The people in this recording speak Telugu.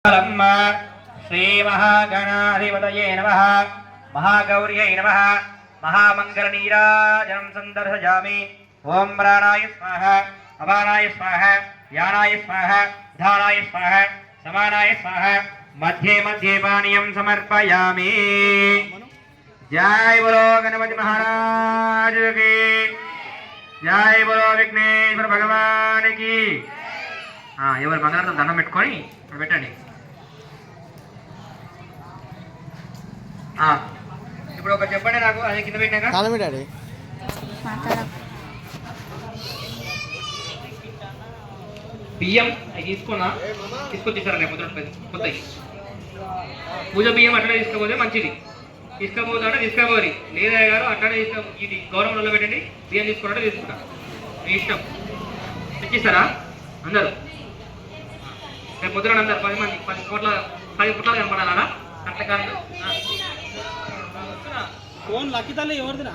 श्री महागणाधिपतये नमः महागौर्यै नमः महामंगलनीराजनं संदर्शयामि। ओम प्राणाय स्वाहा अपानाय स्वाहा यानाय स्वाहा धानाय स्वाहा समानाय स्वाहा मध्ये मध्ये पानीयं समर्पयामि। जय बोलो गणपति महाराज की जय बोलो विघ्नेश्वर भगवान की। ఎవరు బంగారంతో దండం పెట్టుకొని పెట్టండి। ఇప్పుడు ఒక చెప్పండి నాకు అది కింద పెట్టాక బియ్యం అవి తీసుకున్నా తీసుకొచ్చేసారు రేపు కొత్తవి పూజ బియ్యం అట్లనే తీసుకపోతే మంచిది తీసుకపోతే తీసుకోవాలి లేదా గారు అట్లనే ఇది గౌరవంలో పెట్టండి బియ్యం తీసుకున్నట్టు తీసుకుంటా మీ ఇష్టం తెచ్చిస్తారా అందరూ రేపు పొద్దున అందరు 10 మంది 10 కోట్ల కనపడాలా అట్లా కాదు ఫోన్ లక్కితల్లి ఎవరిదిరా